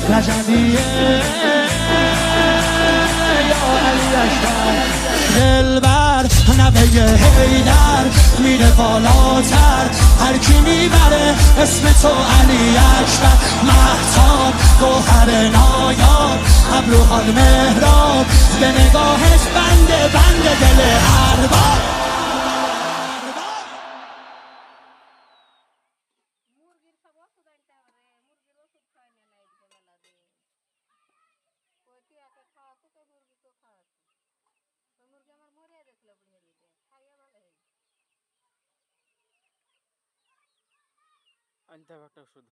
رجبیه یا علی اکبر دلبر نوه حیدر میره بالاتر هر کی میبره اسم تو علی اکبر مهتاب گوهر نایاب ابروحال مهراب به نگاهش بنده دل ارباب আনতে হবে একটা ওষুধ।